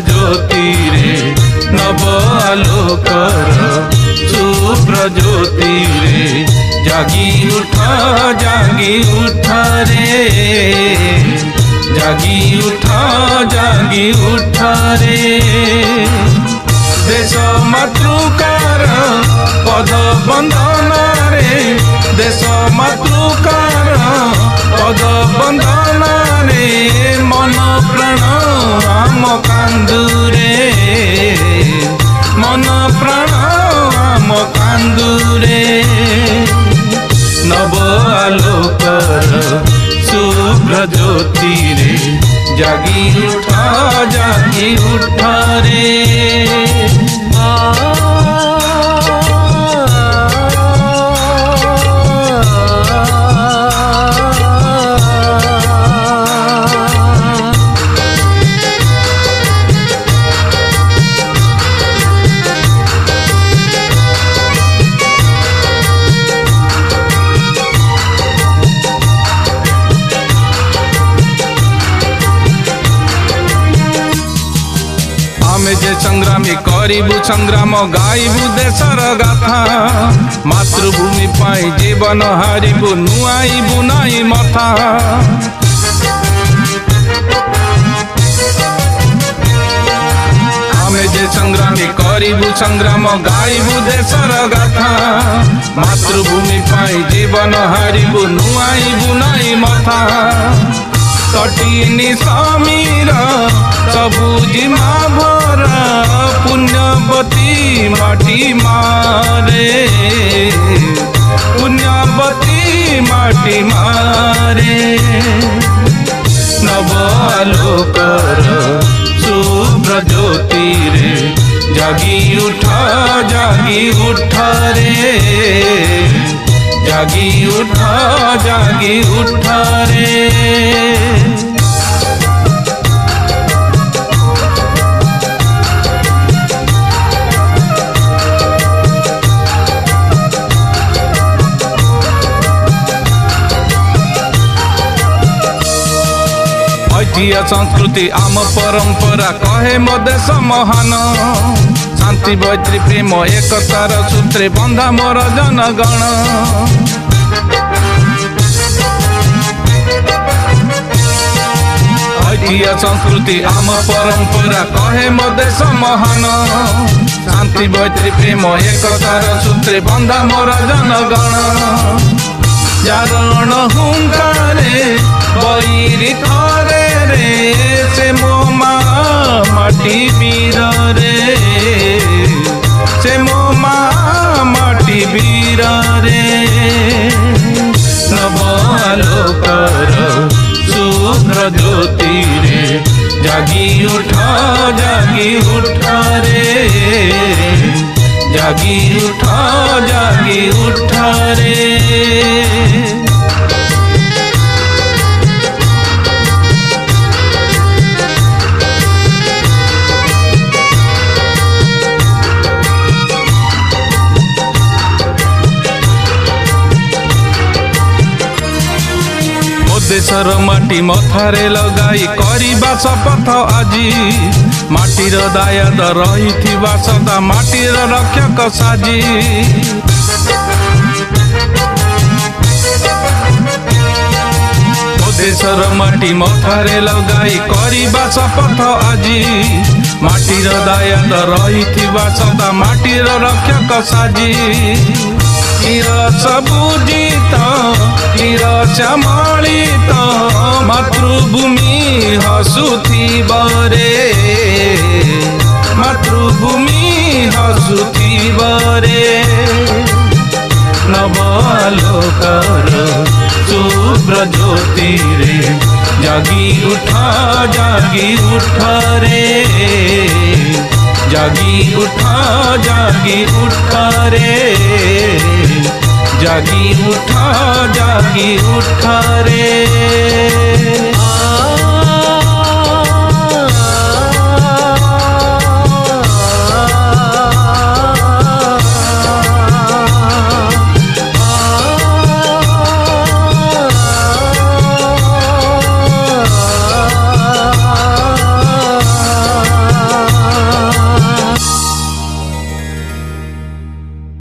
ज्योति रे नव आलोकर शुभ्र ज्योति रे जागी उठ रे जागी उठ रे देश मातृकार पद बंधन रे देश मातृकार पद बंधन रे मन प्राण आम कांदुरे मन प्राण आम कांदुरे नव आलोकर शुभ्र ज्योति रे जागी उठ रे जे संग्रामी करिबु संग्राम गाइबु देशर गाथा मातृभूमि पाई जीवन हारिबु नुआइबु नाई मथा आमे जे संग्रामी करिबु संग्राम गाइबु देशर गाथा मातृभूमि पाई जीवन हारिबु नुआइबु नाई मथा कटिनी समीर सबुजिमा भरा पुण्यवती माटी मारे पुण्यवती माटी मारे नव आलोकर शुभ्र ज्योति रे जागी उठ रे जागी उठ रे ऐतिह्य संस्कृति आम परंपरा कहे मो देश महान शांति मैत्री प्रेम एकतार सूत्रे बंधा मोर जनगण ऐतिह्य संस्कृति आम परंपरा कहे मो देश महान शांति मैत्री प्रेम एकतार सूत्रे बंधा मोर जनगण जारण हुंकारे बैरी थरे रे से मो माटी वीर रे से मो माटी वीर रे नव आलोकर शुभ्र ज्योति रे जागी उठ रे जागी उठ रे देशर माटी मथारे लगाई करिबा शपथ आजी माटीर दायाद रहिथिबा सदा माटीर रक्षक साजी देशर माटी मथारे लगाई करिबा शपथ आजी माटीर दायाद रहिथिबा सदा माटीर रक्षक साजी चिर सबुजित चिर श्यामलित मातृभूमि हसुथिब रे मातृभूमि हसुथिब रे नव आलोकर शुभ्र ज्योति रे जागी उठ रे जागी उठ रे जागी उठ रे।